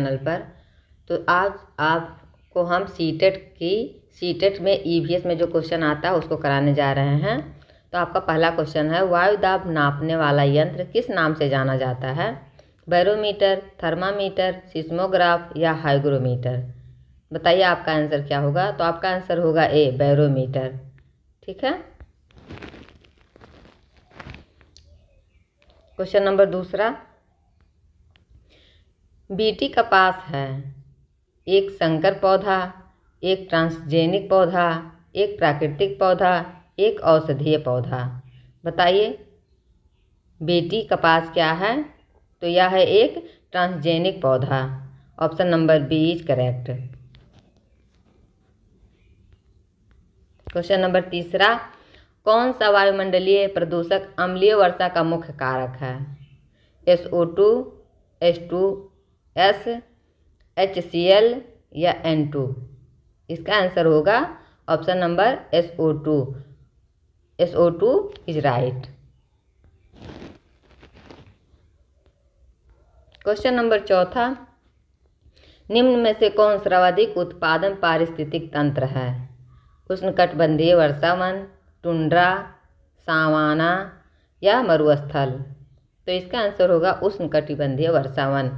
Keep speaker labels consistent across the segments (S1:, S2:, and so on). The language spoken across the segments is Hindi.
S1: चैनल पर। तो आज आपको हम सीटेट में ईवीएस में जो क्वेश्चन आता है उसको कराने जा रहे हैं। तो आपका पहला क्वेश्चन है, वायु दाब नापने वाला यंत्र किस नाम से जाना जाता है? बैरोमीटर, थर्मामीटर, सिस्मोग्राफ या हाइग्रोमीटर? बताइए आपका आंसर क्या होगा। तो आपका आंसर होगा ए, बैरोमीटर। ठीक है। क्वेश्चन नंबर दूसरा, बीटी कपास है एक संकर पौधा, एक ट्रांसजेनिक पौधा, एक प्राकृतिक पौधा, एक औषधीय पौधा? बताइए बीटी कपास क्या है? तो यह है एक ट्रांसजेनिक पौधा। Option number B is correct. Question number तीसरा, कौन सा वायुमंडलीय प्रदूषक अम्लीय वर्षा का मुख्य कारक है? SO2, H2S, HCl या N2? इसका आंसर होगा option number SO2। SO2 is right. Question number चौथा, निम्न में से कौन सर्वाधिक उत्पादन पारिस्थितिक तंत्र है? उष्णकटिबंधीय वर्षावन, टुंड्रा, सावाना या मरुस्थल? तो इसका आंसर होगा उष्णकटिबंधीय वर्षावन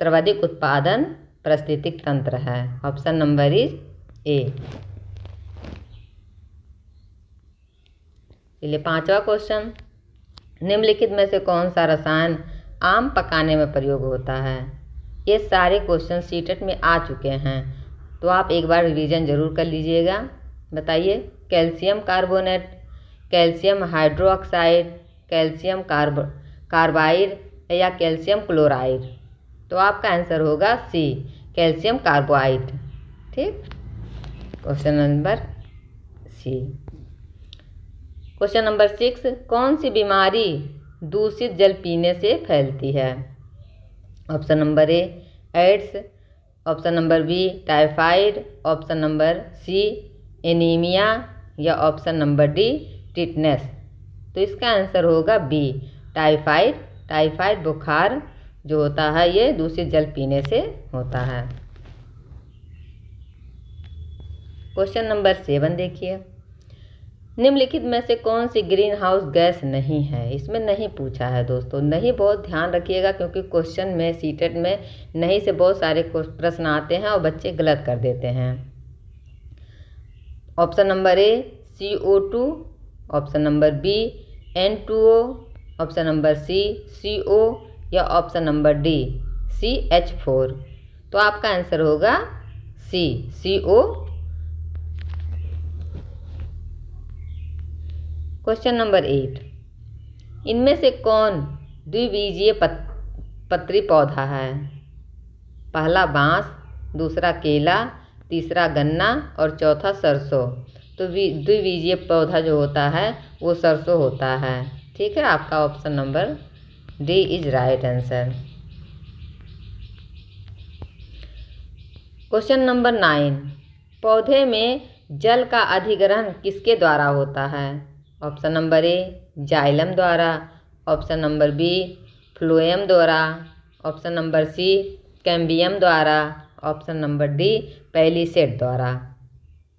S1: सर्वाधिक उत्पादन पारिस्थितिक तंत्र है। Option number is a. चलिए पांचवा क्वेश्चन, निम्नलिखित में से कौन सा रसायन आम पकाने में प्रयोग होता है? ये सारे क्वेश्चन सीटेट में आ चुके हैं, तो आप एक बार रिवीजन जरूर कर लीजिएगा। बताइए, calcium carbonate, calcium hydroxide, calcium carbide या कैल्शियम क्लोराइड? तो आपका आंसर होगा सी, कैल्शियम कार्बाइड। ठीक, question number C. Question number 6, कौन सी बीमारी दूषित जल पीने से फैलती है? Option number A AIDS, option number B typhoid, option number C anaemia या ऑप्शन नंबर डी टिटनेस? तो इसका आंसर होगा बी, टाइफाइड। टाइफाइड बुखार जो होता है ये दूषित जल पीने से होता है। क्वेश्चन नंबर 7 देखिए, निम्नलिखित में से कौन सी ग्रीन हाउस गैस नहीं है? इसमें नहीं पूछा है दोस्तों, नहीं बहुत ध्यान रखिएगा क्योंकि क्वेश्चन में सीटेट में नहीं से बहुत सारे प्रश्न आते हैं और बच्चे गलत कर देते हैं। Option number A CO2, option number B N2O, option number C CO या ऑप्शन नंबर डी CH4? तो आपका आंसर होगा सी, CO। क्वेश्चन नंबर 8, इनमें से कौन द्विबीजीय पत्री पौधा है? पहला बांस, दूसरा केला, तीसरा गन्ना और चौथा सरसों? तो द्विबीजीय पौधा जो होता है वो सरसों होता है। ठीक है, आपका option number D is right answer. Question number 9, पौधे में जल का अधिग्रहण किसके द्वारा होता है? ऑप्शन नंबर ए जाइलम द्वारा, ऑप्शन नंबर बी फ्लोएम द्वारा, ऑप्शन नंबर सी कैम्बियम द्वारा, ऑप्शन नंबर डी पैलिसेड द्वारा?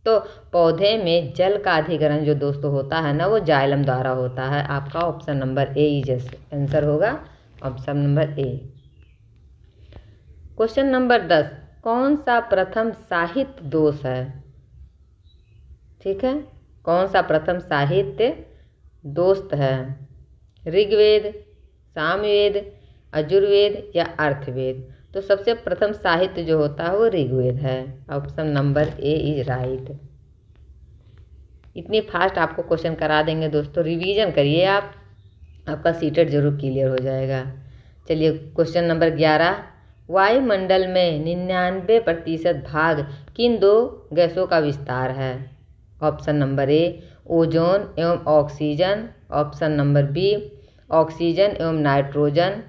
S1: तो पौधे में जल का अधिग्रहण जो दोस्तों होता है ना वो जाइलम द्वारा होता है। आपका option number A is answer होगा, option number A. Question number 10, कौन सा प्रथम साहित्य दोष है? ठीक है, कौन सा प्रथम साहित्य दोस्त है? ऋग्वेद, सामवेद, यजुर्वेद या अर्थवेद? तो सबसे प्रथम साहित्य जो होता है वो ऋग्वेद है। Option number A is right. इतनी फास्ट आपको क्वेश्चन करा देंगे दोस्तों, रिवीजन करिए आप, आपका सीटेट जरूर क्लियर हो जाएगा। चलिए क्वेश्चन नंबर 11, वायुमंडल में 99% भाग किन दो गैसों का विस्तार है? ऑप्शन नंबर ए ओजोन एवं oxygen, option number B oxygen एवं nitrogen,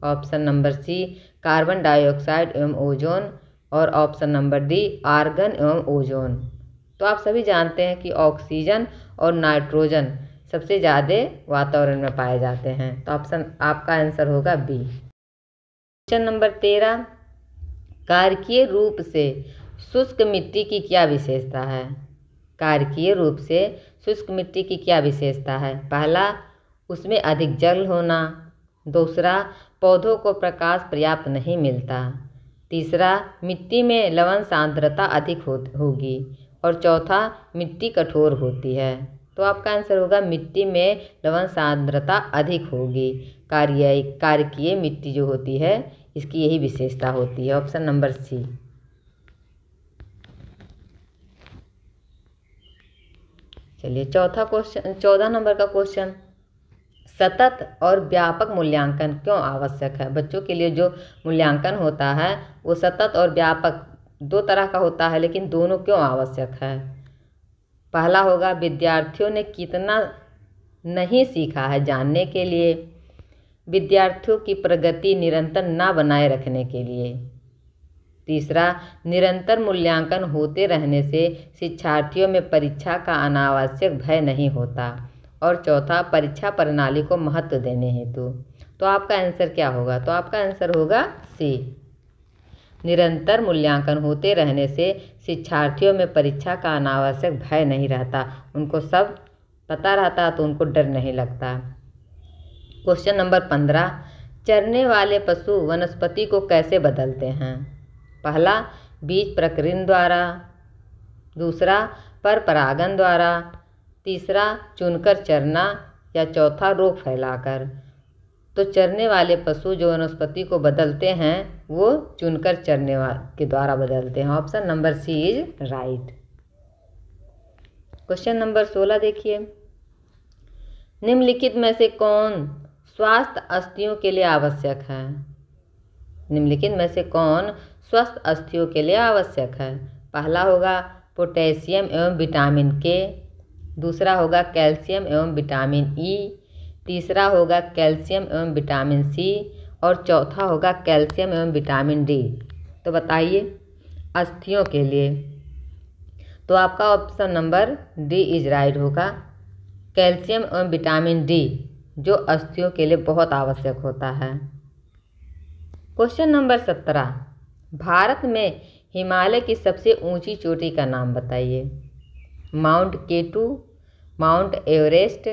S1: option number C carbon dioxide एवं ओजोन और ऑप्शन नंबर डी आर्गन एवं ओजोन? तो आप सभी जानते हैं कि ऑक्सीजन और नाइट्रोजन सबसे ज़्यादा वातावरण में पाए जाते हैं। तो ऑप्शन आपका आंसर होगा बी। क्वेश्चन नंबर 13, कारकीय रूप से शुष्क मिट्टी की क्या विशेषता है? कारकीय रूप से शुष्क मिट्टी की क्या विशेषता है? पहला, उसमें अधिक जल होना। दूसरा, पौधों को प्रकाश पर्याप्त नहीं मिलता। तीसरा, मिट्टी में लवण सांद्रता अधिक होगी। और चौथा, मिट्टी कठोर होती है। तो आपका आंसर होगा मिट्टी में लवण सांद्रता अधिक होगी। कारकीय मिट्टी जो होती है इसकी यही विशेषता होती है। Option number C. चलिए चौथा क्वेश्चन, 14 नंबर का क्वेश्चन, सतत और व्यापक मूल्यांकन क्यों आवश्यक है? बच्चों के लिए जो मूल्यांकन होता है वो सतत और व्यापक दो तरह का होता है, लेकिन दोनों क्यों आवश्यक है? पहला होगा विद्यार्थियों ने कितना नहीं सीखा है जानने के लिए। विद्यार्थियों की प्रगति निरंतर ना बनाए रखने के लिए। तीसरा, निरंतर मूल्यांकन होते रहने से शिक्षार्थियों में परीक्षा का अनावश्यक भय नहीं होता। और चौथा, परीक्षा प्रणाली को महत्व देने हेतु। तो आपका आंसर क्या होगा? तो आपका आंसर होगा सी। निरंतर मूल्यांकन होते रहने से शिक्षार्थियों में परीक्षा का अनावश्यक भय नहीं रहता। उनको सब पता रहता तो उनको डर नहीं लगता। क्वेश्चन नंबर 15, चरने वाले पशु वनस्पति को कैसे बदलते हैं? पहला, बीज प्रकीर्णन द्वारा। दूसरा, पर परागन द्वारा। तीसरा, चुनकर चरना। या चौथा, रोग फैलाकर। तो चरने वाले पशु जो वनस्पति को बदलते हैं वो चुनकर चरने के द्वारा बदलते हैं। Option number C is right. Question number 16 देखिए, निम्नलिखित में से कौन स्वस्थ अस्थियों के लिए आवश्यक है? निम्नलिखित में से कौन स्वस्थ अस्थियों के लिए आवश्यक है? पहला होगा पोटेशियम एवं विटामिन के। दूसरा होगा कैल्शियम एवं विटामिन ई। तीसरा होगा कैल्शियम एवं विटामिन सी। और चौथा होगा कैल्शियम एवं विटामिन डी। तो बताइए अस्थियों के लिए। तो आपका option number D is right होगा, कैल्शियम एवं विटामिन डी जो अस्थियों के लिए बहुत आवश्यक होता है। क्वेश्चन नंबर 17, भारत में हिमालय की सबसे ऊंची चोटी का नाम बताइए। माउंट केटू, माउंट एवरेस्ट,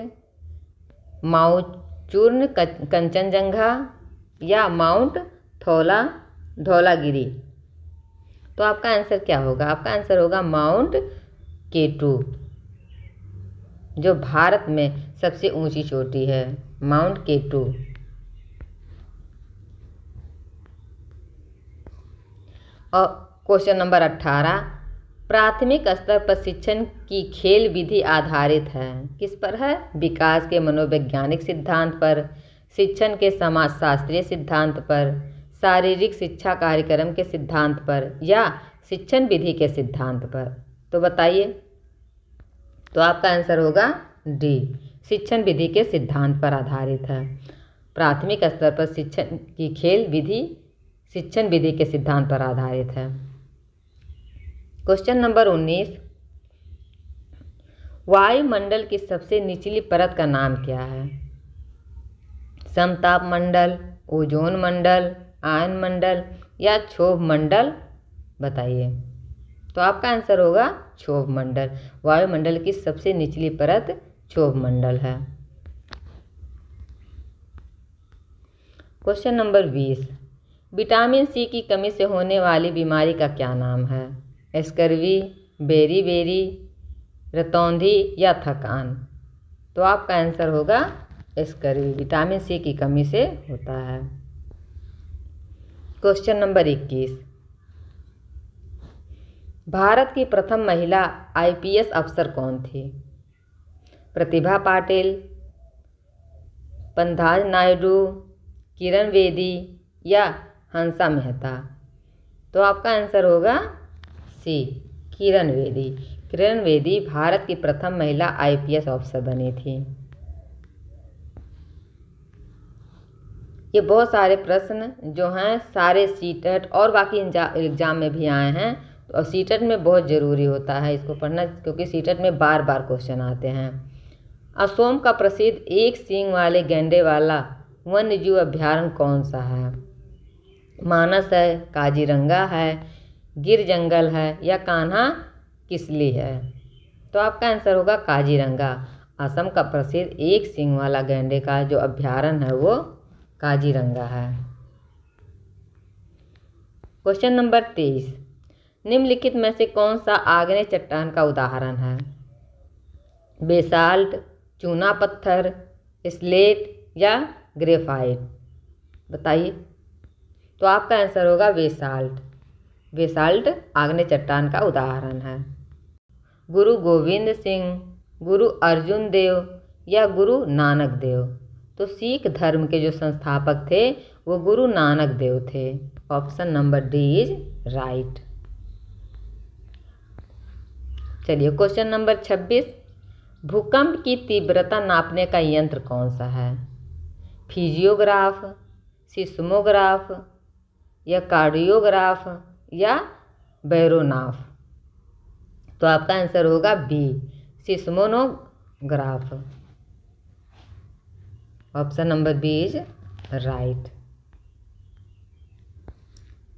S1: माउचूर्न कंचनजंगा या माउंट धौलागिरी। तो आपका आंसर क्या होगा? आपका आंसर होगा माउंट केटू जो भारत में सबसे ऊंची चोटी है, माउंट केटू। और क्वेश्चन नंबर 18, प्राथमिक स्तर पर शिक्षण की खेल विधि आधारित है। किस पर है? विकास के मनोवैज्ञानिक सिद्धांत पर, शिक्षण के समाजशास्त्रीय सिद्धांत पर, शारीरिक शिक्षा कार्यक्रम के सिद्धांत पर या शिक्षण विधि के सिद्धांत पर। तो बताइए। तो आपका आंसर होगा डी, शिक्षण विधि के सिद्धांत पर आधारित है। प्राथमिक स्तर पर शिक्षण की खेल विधि शिक्षण विधि के सिद्धांत पर आधारित है। क्वेश्चन नंबर 19, वायुमंडल की सबसे निचली परत का नाम क्या है? समताप मंडल, ओजोन मंडल, आयन मंडल या क्षोभ मंडल? बताइए। तो आपका आंसर होगा क्षोभ मंडल। वायुमंडल की सबसे निचली परत क्षोभ मंडल है। क्वेश्चन नंबर 20, विटामिन सी की कमी से होने वाली बीमारी का क्या नाम है? स्कर्वी, बेरी, रतौंधी या थकान? तो आपका आंसर होगा स्कर्वी, विटामिन सी की कमी से होता है। क्वेश्चन नंबर 21, भारत की प्रथम महिला आईपीएस अफसर कौन थी? प्रतिभा पाटिल, पंकज नायडू, किरण बेदी या हंसा मेहता? तो आपका आंसर होगा सी, किरण बेदी। किरण बेदी भारत की प्रथम महिला आईपीएस अफसर बनी थी। ये बहुत सारे प्रश्न जो हैं सारे सीटेट और बाकी एग्जाम में भी आए हैं, और सीटेट में बहुत ज़रूरी होता है इसको पढ़ना, क्योंकि सीटेट में बार बार क्वेश्चन आते हैं। असम का प्रसिद्ध एक सींग वाले गैंडे वाला वन्यजीव अभ्यारण्य कौन सा है? मानस है, काजीरंगा है, गिर जंगल है या कान्हा किसली है। तो आपका आंसर होगा काजीरंगा। असम का प्रसिद्ध एक सींग वाला गैंडे का जो अभयारण्य है वो काजीरंगा है। क्वेश्चन नंबर 23, निम्नलिखित में से कौन सा आग्नेय चट्टान का उदाहरण है। बेसाल्ट, चूना पत्थर, स्लेट या ग्रेफाइट, बताइए। तो आपका आंसर होगा बेसाल्ट। बेसाल्ट आग्नेय चट्टान का उदाहरण है। गुरु गोविंद सिंह, गुरु अर्जुन देव या गुरु नानक देव। तो सिख धर्म के जो संस्थापक थे वो गुरु नानक देव थे। Option number D is right. चलिए क्वेश्चन नंबर 26, भूकंप की तीव्रता नापने का यंत्र कौन सा है। फिजियोग्राफ, सिस्मोग्राफ या कार्डियोग्राफ या बैरोनाफ। तो आपका आंसर होगा B, seismograph. Option number B is right.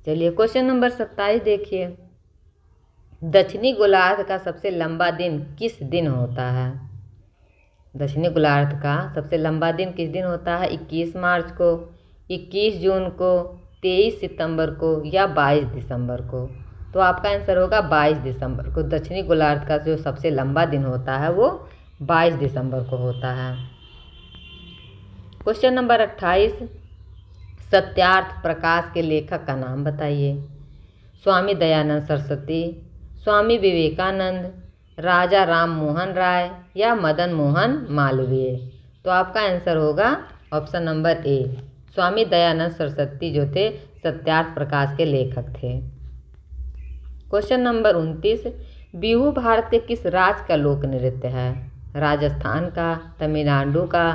S1: चलिए क्वेश्चन नंबर 27 देखिए, दक्षिणी गोलार्ध का सबसे लंबा दिन किस दिन होता है। दक्षिणी गोलार्ध का सबसे लंबा दिन किस दिन होता है। 21 मार्च को, 21 जून को, 23 सितंबर को या 22 दिसंबर को। तो आपका आंसर होगा 22 दिसंबर को। दक्षिणी गोलार्ध का जो सबसे लंबा दिन होता है वो 22 दिसंबर को होता है। क्वेश्चन नंबर 28, सत्यार्थ प्रकाश के लेखक का नाम बताइए। स्वामी दयानंद सरस्वती, स्वामी विवेकानंद, राजा राम मोहन राय या मदन मोहन मालवीय। तो आपका आंसर होगा ऑप्शन नंबर ए, स्वामी दयानंद सरस्वती जो थे सत्यार्थ प्रकाश के लेखक थे। क्वेश्चन नंबर 29, बिहू भारत के किस राज्य का लोक नृत्य है। राजस्थान का, तमिलनाडु का,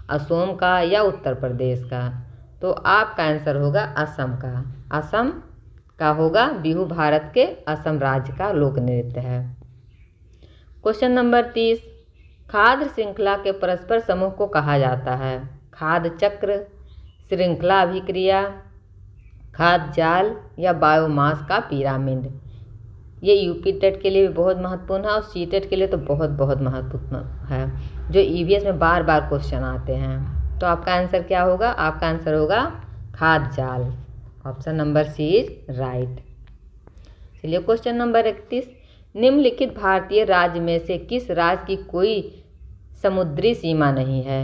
S1: असम का या उत्तर प्रदेश का। तो आपका आंसर होगा असम का। असम का होगा बिहू भारत के असम राज्य का लोक नृत्य है। क्वेश्चन नंबर 30, खाद्य श्रृंखला के परस्पर समूह को कहा जाता है। खाद्य चक्र, श्रृंखला अभिक्रिया, खाद्य जाल या बायोमास का पिरामिड। ये यूपी टेट के लिए भी बहुत महत्वपूर्ण है और सी टेट के लिए तो बहुत बहुत महत्वपूर्ण है, जो ईवीएस में बार बार क्वेश्चन आते हैं। तो आपका आंसर क्या होगा। आपका आंसर होगा खाद्य जाल। Option number C is right. चलिए क्वेश्चन नंबर 31, निम्नलिखित भारतीय राज्य में से किस राज्य की कोई समुद्री सीमा नहीं है।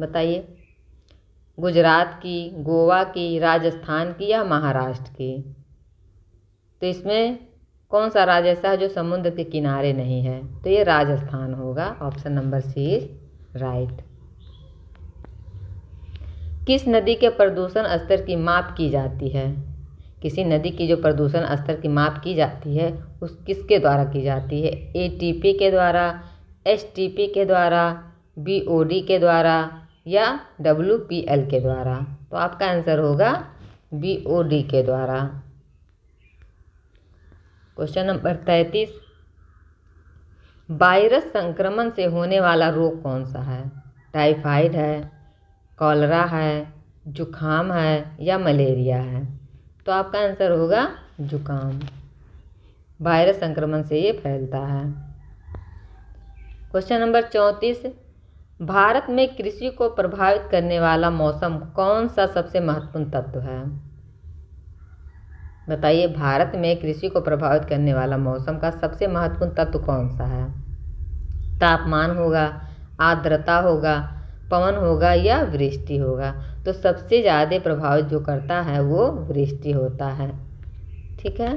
S1: बताइए। गुजरात की, गोवा की, राजस्थान की या महाराष्ट्र की। तो इसमें कौन सा राज्य ऐसा है जो समुद्र के किनारे नहीं है। तो ये राजस्थान होगा। Option number C is right. किस नदी के प्रदूषण स्तर की माप की जाती है। किसी नदी की जो प्रदूषण स्तर की माप की जाती है उस किसके द्वारा की जाती है। एटीपी के द्वारा, एसटीपी के द्वारा, बीओडी के द्वारा या डब्ल्यूपीएल के द्वारा। तो आपका आंसर होगा बीओडी के द्वारा। क्वेश्चन नंबर 33, वायरस संक्रमण से होने वाला रोग कौन सा है। टाइफाइड है, कॉलरा है, जुखाम है या मलेरिया है। तो आपका आंसर होगा जुकाम। वायरस संक्रमण से ये फैलता है। क्वेश्चन नंबर 34, भारत में कृषि को प्रभावित करने वाला मौसम कौन सा सबसे महत्वपूर्ण तत्व है। बताइए। भारत में कृषि को प्रभावित करने वाला मौसम का सबसे महत्वपूर्ण तत्व कौन सा है। तापमान होगा, आर्द्रता होगा, पवन होगा या वृष्टि होगा। तो सबसे ज़्यादा प्रभावित जो करता है वो वृष्टि होता है। ठीक है।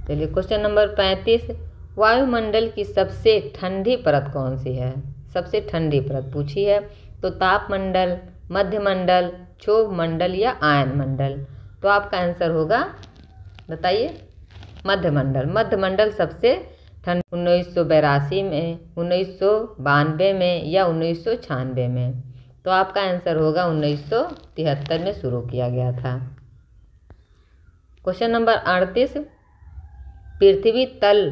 S1: चलिए क्वेश्चन नंबर 35, वायुमंडल की सबसे ठंडी परत कौन सी है। सबसे ठंडी परत पूछी है। तो तापमंडल, मध्यमंडल, क्षोभ मंडल या आयन मंडल। तो आपका आंसर होगा, बताइए, मध्यमंडल। मध्यमंडल सबसे ठंड 1982 में, 1992 में या 1996 में। तो आपका आंसर होगा 1973 में शुरू किया गया था। क्वेश्चन नंबर 38, पृथ्वी तल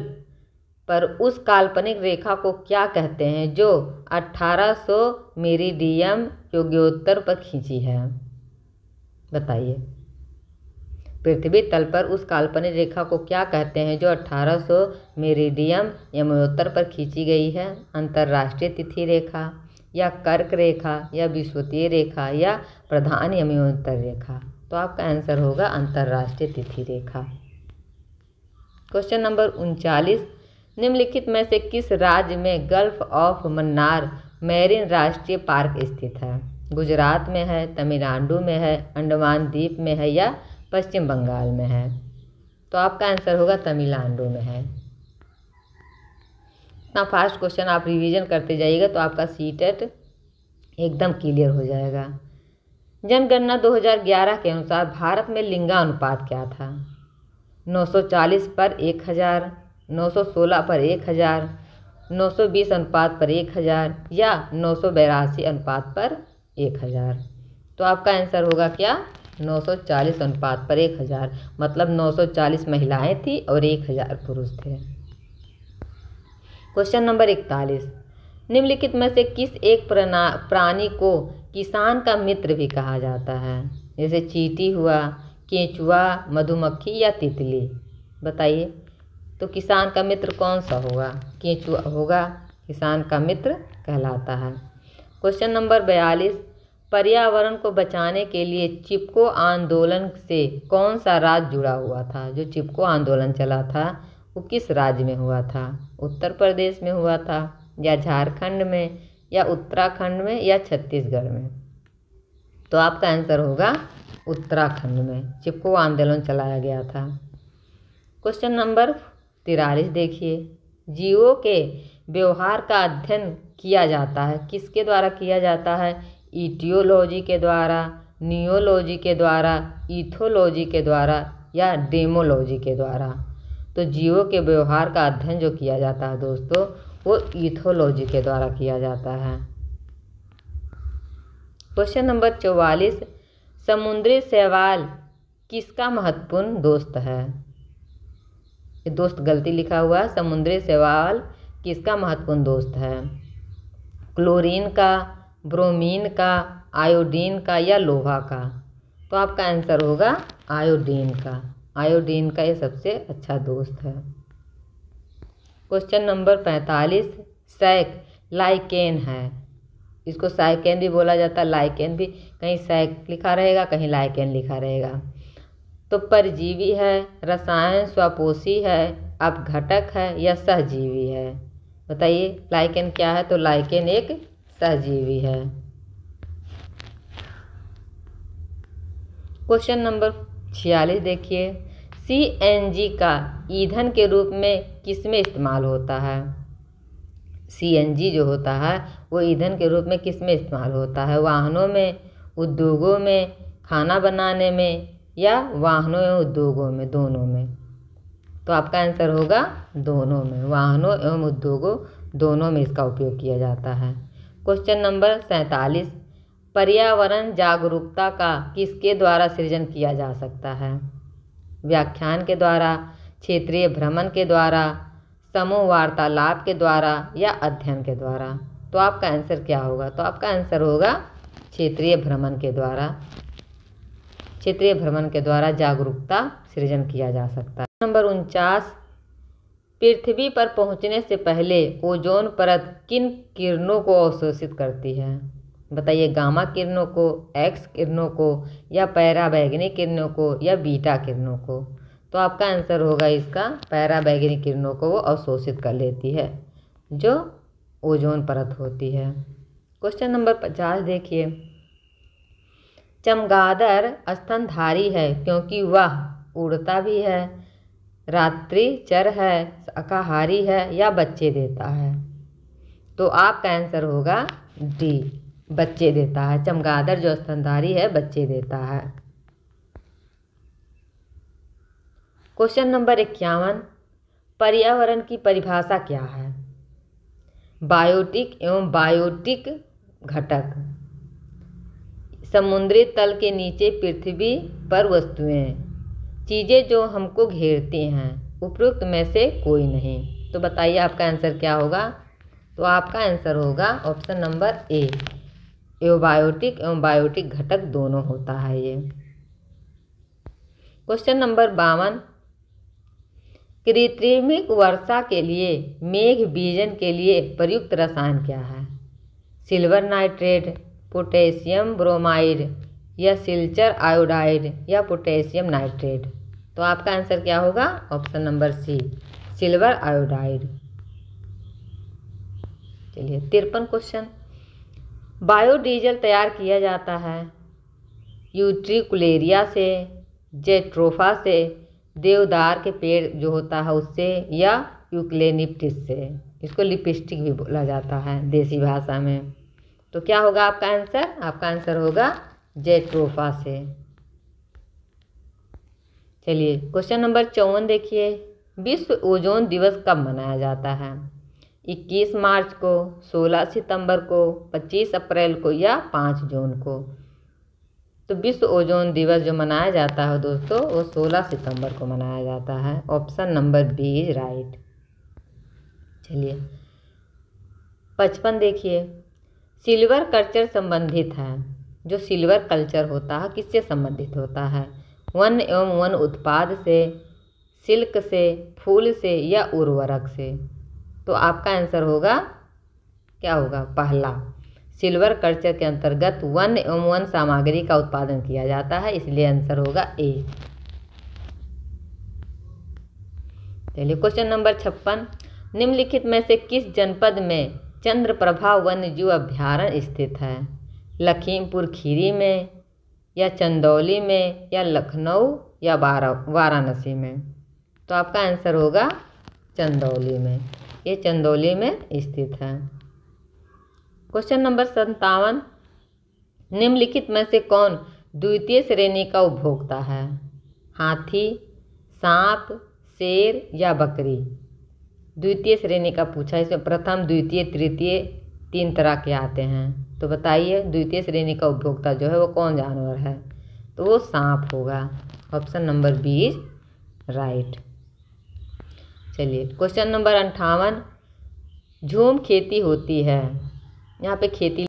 S1: पर उस काल्पनिक रेखा को क्या कहते हैं जो 1800 मेरिडियम योग्योत्तर पर खींची है? बताइए। पृथ्वी तल पर उस काल्पनिक रेखा को क्या कहते हैं जो 1800 मेरिडियम यमोत्तर पर खींची गई है? अंतर्राष्ट्रीय तिथि रेखा, या कर्क रेखा, या विषुवतीय रेखा, या प्रधान यमोत्तर रेखा? तो आपका आंसर होगा अंतर्राष्ट्रीय तिथि रेखा। क्वेश्चन नंबर 39, निम्नलिखित में से किस राज्य में गल्फ ऑफ मन्नार मैरीन राष्ट्रीय पार्क स्थित है? गुजरात में है, तमिलनाडु में है, अंडमान द्वीप में है, या पश्चिम बंगाल में है? तो आपका आंसर होगा तमिलनाडु में है। इतना फास्ट क्वेश्चन आप रिवीजन करते जाइएगा तो आपका सीटेट एकदम क्लियर हो जाएगा। जनगणना 2011 के अनुसार भारत में लिंगानुपात क्या था? 940 पर 1000, 916 पर 1000, 920 अनुपात पर 1000, या 982 अनुपात पर 1000? तो आपका आंसर होगा क्या? 940 अनुपात पर 1000, मतलब 940 महिलाएं थी और 1000 पुरुष थे। क्वेश्चन नंबर 41, निम्नलिखित में से किस एक प्राणी को किसान का मित्र भी कहा जाता है? जैसे चींटी हुआ, केंचुआ, मधुमक्खी, या तितली? बताइए। तो किसान का मित्र कौन सा होगा? केंचुआ होगा, किसान का मित्र कहलाता है। क्वेश्चन नंबर 42, पर्यावरण को बचाने के लिए चिपको आंदोलन से कौन सा राज्य जुड़ा हुआ था? जो चिपको आंदोलन चला था वो किस राज्य में हुआ था? उत्तर प्रदेश में हुआ था, या झारखंड में, या उत्तराखंड में, या छत्तीसगढ़ में? तो आपका आंसर होगा उत्तराखंड में चिपको आंदोलन चलाया गया था। क्वेश्चन नंबर 43 देखिए, जीवों के व्यवहार का अध्ययन किया जाता है किसके द्वारा किया जाता है? ईटियोलॉजी के द्वारा, नियोलॉजी के द्वारा, इथोलॉजी के द्वारा, या डेमोलॉजी के द्वारा? तो जीवों के व्यवहार का अध्ययन जो किया जाता है दोस्तों वो इथोलॉजी के द्वारा किया जाता है। क्वेश्चन नंबर 44, समुद्री शैवाल किसका महत्वपूर्ण दोस्त है? ये दोस्त गलती लिखा हुआ है। समुद्री शैवाल किसका महत्वपूर्ण दोस्त है? क्लोरीन का, ब्रोमीन का, आयोडीन का, या लोहा का? तो आपका आंसर होगा आयोडीन का। आयोडीन का ये सबसे अच्छा दोस्त है। क्वेश्चन नंबर 45, सैक लाइकेन है। इसको साइकेन भी बोला जाता है, लाइकेन भी, कहीं सैक लिखा रहेगा कहीं लाइकेन लिखा रहेगा। तो परजीवी है, रसायन स्वापोषी है, अपघटक है, या सहजीवी है? बताइए लाइकेन क्या है? तो लाइकेन एक सहजीवी है। क्वेश्चन नंबर 46 देखिए, CNG का ईंधन के रूप में किसमें इस्तेमाल होता है? CNG जो होता है वो ईंधन के रूप में किसमें इस्तेमाल होता है? वाहनों में, उद्योगों में, खाना बनाने में, या वाहनों एवं उद्योगों में, दोनों में? तो आपका आंसर होगा दोनों में, वाहनों एवं उद्योगों दोनों में इसका उपयोग किया जाता है। क्वेश्चन नंबर 47, पर्यावरण जागरूकता का किसके द्वारा सृजन किया जा सकता है? व्याख्यान के द्वारा, क्षेत्रीय भ्रमण के द्वारा, समूह वार्तालाप के द्वारा, या अध्ययन के द्वारा? तो आपका आंसर क्या होगा? तो आपका आंसर होगा क्षेत्रीय भ्रमण के द्वारा। क्षेत्रीय भ्रमण के द्वारा जागरूकता सृजन किया जा सकता है। नंबर 49, पृथ्वी पर पहुंचने से पहले ओजोन परत किन किरणों को अवशोषित करती है? बताइए, गामा किरणों को, एक्स किरणों को, या पैराबैंगनी किरणों को, या बीटा किरणों को? तो आपका आंसर होगा इसका पैराबैंगनी किरणों को वो अवशोषित कर लेती है जो ओजोन परत होती है। क्वेश्चन नंबर 50 देखिए, चमगादड़ स्तनधारी है क्योंकि वह उड़ता भी है, रात्रिचर है, शाकाहारी है, या बच्चे देता है? तो आपका आंसर होगा डी, बच्चे देता है। चमगादड़ जो स्तनधारी है बच्चे देता है। क्वेश्चन नंबर 51, पर्यावरण की परिभाषा क्या है? बायोटिक एवं बायोटिक घटक, समुद्री तल के नीचे पृथ्वी पर वस्तुएं, चीज़ें जो हमको घेरती हैं, उपरोक्त में से कोई नहीं। तो बताइए आपका आंसर क्या होगा। तो आपका आंसर होगा ऑप्शन नंबर ए, एओबायोटिक एवं बायोटिक घटक दोनों होता है ये। क्वेश्चन नंबर 52, कृत्रिमिक वर्षा के लिए मेघ बीजन के लिए प्रयुक्त रसायन क्या है? सिल्वर नाइट्रेट, पोटेशियम ब्रोमाइड या सिल्चर आयोडाइड या पोटेशियम नाइट्रेट। तो आपका आंसर क्या होगा? Option number C, silver iodide. चलिए 53 क्वेश्चन, बायोडीजल तैयार किया जाता है यूट्रिकुलेरिया से, जेट्रोफा से, देवदार के पेड़ जो होता है उससे, या यूक्लेनिप्टिस से। इसको लिपस्टिक भी बोला जाता है देसी भाषा में। तो क्या होगा आपका आंसर? आपका आंसर होगा जेट्रोफा से। चलिए क्वेश्चन नंबर 54 देखिए, विश्व ओजोन दिवस कब मनाया जाता है? 21 मार्च को, 16 सितंबर को, 25 अप्रैल को या 5 जून को। तो विश्व ओजोन दिवस जो मनाया जाता है दोस्तों वो 16 सितंबर को मनाया जाता है। Option number B is right. चलिए 55 देखिए, सिल्वर कल्चर संबंधित है। जो सिल्वर कल्चर होता है किससे संबंधित होता है? वन एवं वन उत्पाद से, सिल्क से, फूल से या उर्वरक से। तो आपका आंसर होगा क्या होगा? पहला, सिल्वर कल्चर के अंतर्गत वन एवं वन सामग्री का उत्पादन किया जाता है, इसलिए आंसर होगा ए। चलिए क्वेश्चन नंबर 56, निम्नलिखित में से किस जनपद में चंद्रप्रभा वन्यजीव अभ्यारण्य स्थित है? लखीमपुर खीरी में या चंदौली में या लखनऊ या वाराणसी में। तो आपका आंसर होगा चंदौली में, ये चंदौली में स्थित है। क्वेश्चन नंबर 57, निम्नलिखित में से कौन द्वितीय श्रेणी का उपभोक्ता है? हाथी, सांप, शेर या बकरी। द्वितीय श्रेणी का पूछा, इसमें प्रथम, द्वितीय, तृतीय 3 तरह के आते हैं। तो बताइए द्वितीय श्रेणी का उपभोक्ता जो है वो कौन जानवर है? तो वो सांप होगा। Option number B is right. चलिए क्वेश्चन नंबर 58, झूम खेती होती है। यहाँ पे खेती